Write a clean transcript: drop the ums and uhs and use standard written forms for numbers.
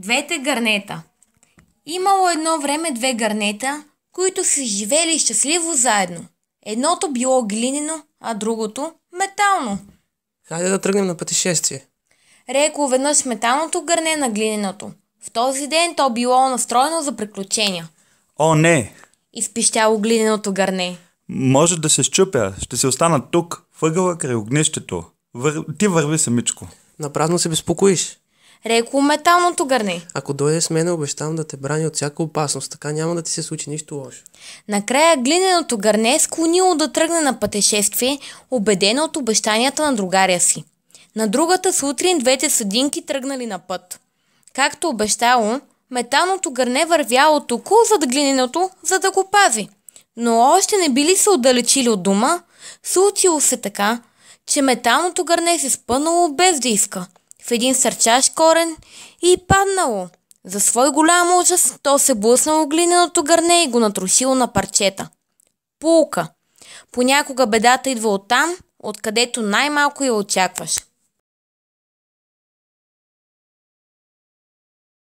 Двете гърнета. Имало едно време две гърнета, които са живели щастливо заедно. Едното било глинено, а другото метално. Хайде да тръгнем на пътешествие. Рекло веднъж металното гърне на глиненото. В този ден то било настроено за приключения. О, не! Изпищяло глиненото гърне. Може да се счупя. Ще се остана тук, въгъла край огнището. Ти върви самичко. Напразно се безпокоиш. Рекло металното гърне. Ако дойдеш с мене, обещавам да те брани от всяка опасност, така няма да ти се случи нищо лошо. Накрая глиненото гърне склонило да тръгне на пътешествие, убедено от обещанията на другаря си. На другата сутрин двете съдинки тръгнали на път. Както обещало, металното гърне вървяло току зад глиненото, за да го пази. Но още не били се отдалечили от дома, случило се така, че металното гърне се спънало без да иска в един сърчащ корен и паднало. За свой голям ужас, то се блъснало глиненото гърне и го натрушило на парчета. Пулка. Понякога бедата идва оттам, откъдето най-малко я очакваш.